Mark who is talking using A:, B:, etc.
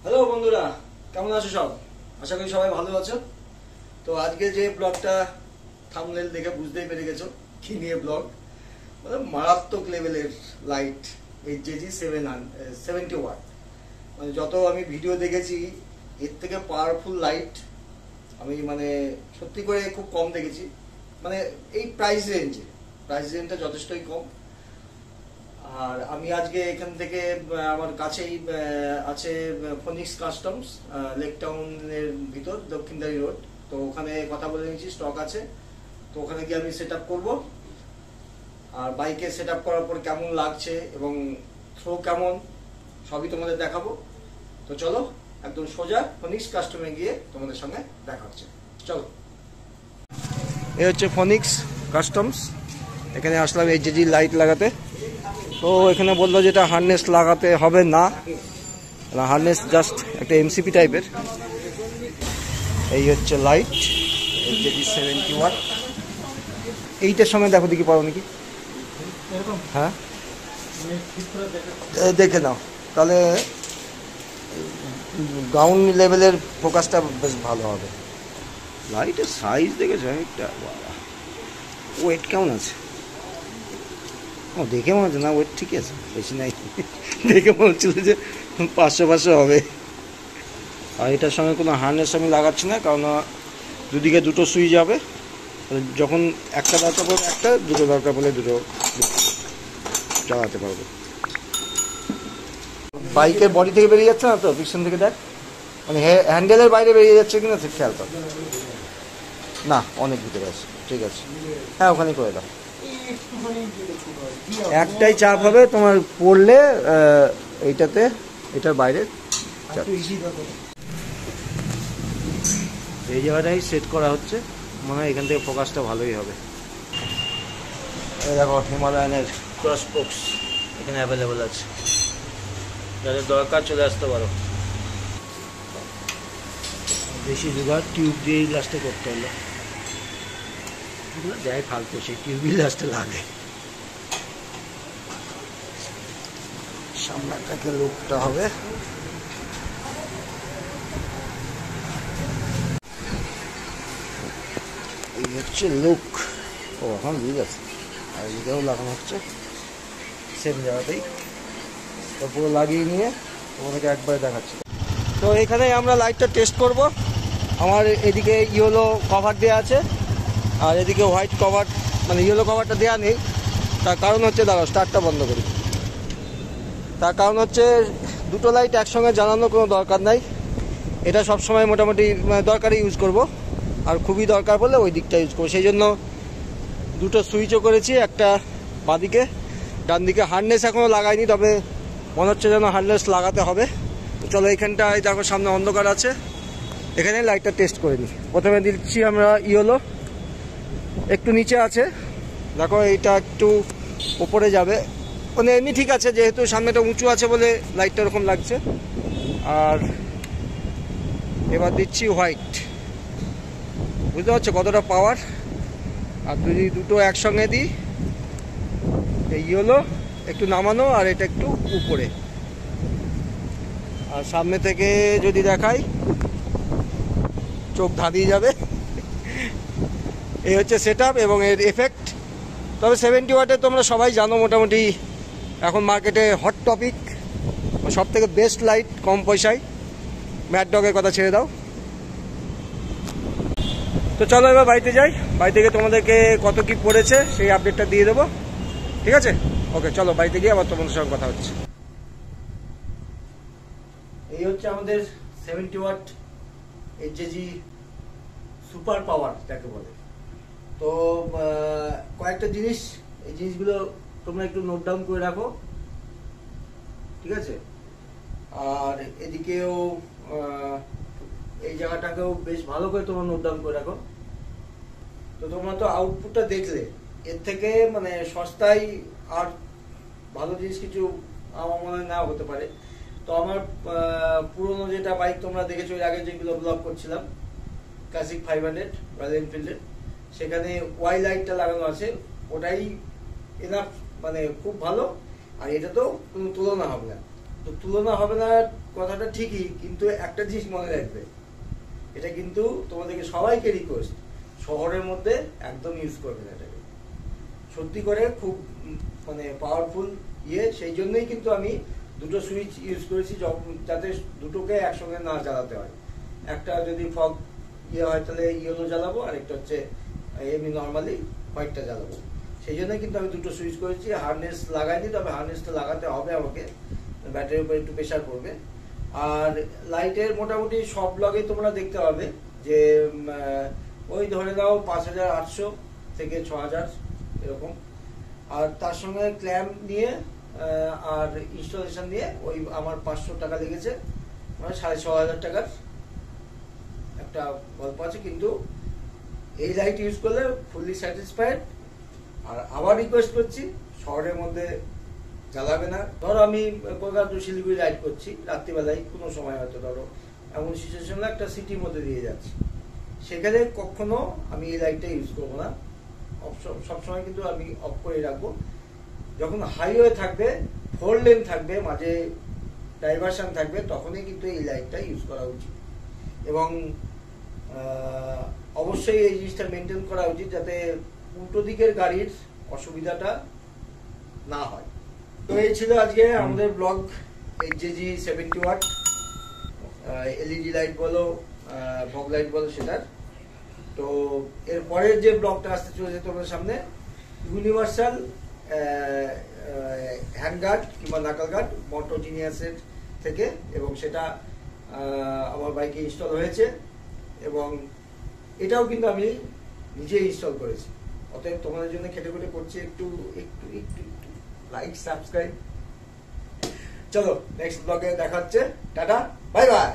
A: Hello বন্ধুরা, কেমন আছো সব? আশা করি সবাই ভালো আছো। তো আজকে যে ব্লগটা থাম্বনেল দেখে বুঝতেই পেরে গেছো কি নিয়ে ব্লগ, মানে মারাত্মক লেভেলের লাইট HJG 70 ওয়াট। মানে যত আমি ভিডিও দেখেছি এর থেকে পাওয়ারফুল লাইট আমি মানে সত্যি করে খুব কম দেখেছি। মানে এই প্রাইস রেঞ্জটা যথেষ্টই কম। আর আমি আজকে এখান থেকে আমার কাছেই আছে ফনিক্স কাস্টমস, লেক টাউনের ভিতর দক্ষিণদারি রোড। তো ওখানে কথা বলে নিয়েছি, স্টক আছে। তো ওখানে গিয়ে আমি সেট আপ করবো। আর বাইকে সেট আপ করার পর কেমন লাগছে এবং থ্রো কেমন সবই তোমাদের দেখাবো। তো চলো একদম সোজা ফনিক্স কাস্টমে গিয়ে তোমাদের সঙ্গে দেখা হচ্ছে। চলো, এই হচ্ছে ফনিক্স কাস্টমস। এখানে আসলাম HJG লাইট লাগাতে। তো এখানে বললো যেটা হার্নেস লাগাতে হবে না, হার্নেস জাস্ট একটা MCP টাইপের। এই হচ্ছে লাইট HJG 70 ওয়াট। এইটার সঙ্গে দেখো দেখি পারো নাকি। হ্যাঁ দেখে নাও, তাহলে গ্রাউন্ড লেভেলের ফোকাসটা বেশ ভালো হবে। লাইটের সাইজ দেখেছো একটা, ওয়েট কেমন আছে? ও দেখে মনে হচ্ছে না, ওয়েট ঠিক আছে, বেশি নাই। দেখে মনে হচ্ছিল যে 500 হবে। আর এটার সঙ্গে কোনো হার্নেস আমি লাগাচ্ছি না, কারণ দুদিকে দুটো সুইচ যাবে। যখন একটা দরকার পড়বে একটা, দুটো দরকার পড়লে দুটো চালাতে পারবো। বাইকের বডি থেকে বেরিয়ে যাচ্ছে না তো, পিছন থেকে দেখ, মানে হ্যান্ডেলের বাইরে বেরিয়ে যাচ্ছে কিনা সে খেয়াল কর। না, অনেক ভিতরে আছে, ঠিক আছে। হ্যাঁ, ওখানে করে দাও। একটাই চাপ হবে তোমার পড়লে এইটাতে, এটার বাইরে এই জায়গাটাই সেট করা হচ্ছে। মনে হয় এখান থেকে ফোকাসটা ভালোই হবে। দেখো হিমালয়ানের ক্রস বক্স এখানে অ্যাভেলেবেল আছে, যাদের দরকার চলে আসতে পারো। বেশি জোগাড় টিউব দিয়েই লাস্টে করতে হলো, যাই ফালতু, সেই টিউবই লাস্টে লাগে। সামনেটাকে লুকটা হবে। এই হচ্ছে লুক। ও এখন বুঝে গেছে। আর এদিকেও লাগানো হচ্ছে সেম জায়গাতেই। তো পুরো লাগিয়ে নিয়ে তোমাদেরকে একবারে দেখাচ্ছি। তো এখানে আমরা লাইটটা টেস্ট করব। আমার এদিকে ইয়েলো কভার দেওয়া আছে, আর এদিকে হোয়াইট কভার, মানে ইয়েলো কভারটা দেওয়া নেই। তার কারণ হচ্ছে, দাঁড়াও স্টার্টটা বন্ধ করি। তার কারণ হচ্ছে দুটো লাইট একসঙ্গে জ্বালানোর কোনো দরকার নাই। এটা সবসময় মোটামুটি দরকারে ইউজ করব, আর খুবই দরকার বললে ওই দিকটা ইউজ করবো। সেই জন্য দুটো সুইচও করেছি, একটা বাঁদিকে, ডান দিকে। হার্নেস এখনও লাগাইনি, তবে মনে হচ্ছে যেন হার্নেস লাগাতে হবে। চলো, এইখানটায় দেখো সামনে অন্ধকার আছে, এখানে লাইটটা টেস্ট করে নিই। প্রথমে দিচ্ছি আমরা ইয়েলো, একটু নিচে আছে দেখো, এইটা একটু উপরে যাবে। মানে এমনি ঠিক আছে, যেহেতু সামনেটা উঁচু আছে বলে লাইটটা ওরকম লাগছে। আর এবার দিচ্ছি হোয়াইট। বুঝতে পারছো কতটা পাওয়ার? আর যদি দুটো একসঙ্গে দিই, এই ইয়েলো একটু নামানো আর এটা একটু উপরে। আর সামনে থেকে যদি দেখাই, চোখ ধাঁধিয়ে যাবে। এই হচ্ছে সেট আপ এবং এর এফেক্ট। তবে 70 ওয়াটের তোমরা সবাই জানো, মোটামুটি এখন মার্কেটে হট টপিক, সব থেকে বেস্ট লাইট কম পয়সায়। ম্যাড ডগের কথা ছেড়ে দাও। তো চলো এবার বাড়িতে যাই, বাড়িতে গিয়ে তোমাদেরকে কত কি পড়েছে সেই আপডেটটা দিয়ে দেবো, ঠিক আছে? ওকে, চলো বাড়িতে গিয়ে আবার তোমাদের সঙ্গে কথা হচ্ছে। এই হচ্ছে আমাদের 70 ওয়াট HJG সুপার পাওয়ার যাকে বলে। তো কয়েকটা জিনিস, এই জিনিসগুলো তোমরা একটু নোট ডাউন করে রাখো, ঠিক আছে? আর এদিকেও এই জায়গাটাকেও বেশ ভালো করে তোমরা নোট ডাউন করে রাখো। তো তোমরা তো আউটপুটটা দেখলে, এর থেকে মানে সস্তায় আর ভালো জিনিস কিছু আমার মনে হয় না হতে পারে। তো আমার পুরোনো যেটা বাইক তোমরা দেখেছো এর আগে, যেগুলো ব্লগ করছিলাম, ক্লাসিক 500 রয়্যাল এনফিল্ডের, সেখানে ওয়াই লাইটটা লাগানো আছে। ওটাই এনাফ, মানে খুব ভালো। আর এটা তো কোনো তুলনা হবে না। তো তুলনা হবে না কথাটা ঠিকই, কিন্তু একটা জিনিস মনে রাখবে, এটা কিন্তু তোমাদেরকে সবাইকে রিকোয়েস্ট, শহরের মধ্যে একদম ইউজ করবে না এটাকে। সত্যি করে খুব মানে পাওয়ারফুল সেই জন্যই কিন্তু আমি দুটো সুইচ ইউজ করেছি, যাতে দুটোকে একসঙ্গে না জ্বালাতে হয়। একটা যদি ফগ হয় তাহলে ইয়েলো জ্বালাবো, আর একটা হচ্ছে এমনি নর্মালি হোয়াইটটা জ্বালাবো। সেই জন্যই কিন্তু আমি দুটো সুইচ করেছি। হারনেস লাগাইনি, তবে হারনেসটা লাগাতে হবে আমাকে, ব্যাটারির উপর একটু প্রেশার পড়বে। আর লাইটের মোটামুটি সব ব্লগে তোমরা দেখতে পাবে যে ওই ধরে দাও 5800 থেকে 6000 এরকম। আর তার সঙ্গে ক্ল্যাম্প নিয়ে আর ইনস্টলেশন দিয়ে ওই আমার 500 টাকা লেগেছে, মানে 6500 টাকার একটা গল্প আছে। কিন্তু এই লাইট ইউজ করলে ফুললি স্যাটিসফাইড। আর আবার রিকোয়েস্ট করছি, শহরের মধ্যে জ্বালাবে না। ধরো আমি কলকাতা টু শিলিগুড়ি রাইড করছি রাত্রিবেলায়, কোনো সময় হয়তো ধরো এমন সিচুয়েশন একটা সিটির মধ্যে দিয়ে যাচ্ছি, সেখানে কখনো আমি এই লাইটটা ইউজ করবো না। সবসময় কিন্তু আমি অফ করে রাখবো। যখন হাইওয়ে থাকবে, 4 লেন থাকবে, মাঝে ডাইভারশন থাকবে, তখনই কিন্তু এই লাইটটা ইউজ করা উচিত। এবং অবশ্যই এই জিনিসটা মেনটেন করা উচিত যাতে উল্টো দিকের গাড়ির অসুবিধাটা না হয়। তো এই ছিল আজকে আমাদের blog, HJG 70 watt LED light বলো, ফগ লাইট বলো সেটার। তো এর পরের যে ব্লগটা আসতে চলেছে তোমাদের সামনে, ইউনিভার্সাল হ্যান্ড গার্ড কিংবা নাকাল গার্ড মোটো জিনিয়াসের থেকে, এবং সেটা আমার বাইকে ইনস্টল হয়েছে, এবং এটাও কিন্তু আমি নিজে ইনস্টল করেছি। অতএব তোমাদের জন্য খেটে খুঁটে করছি, একটু একটু একটু লাইক সাবস্ক্রাইব। চলো নেক্সট ব্লগে দেখা হচ্ছে, টাটা বাই বাই।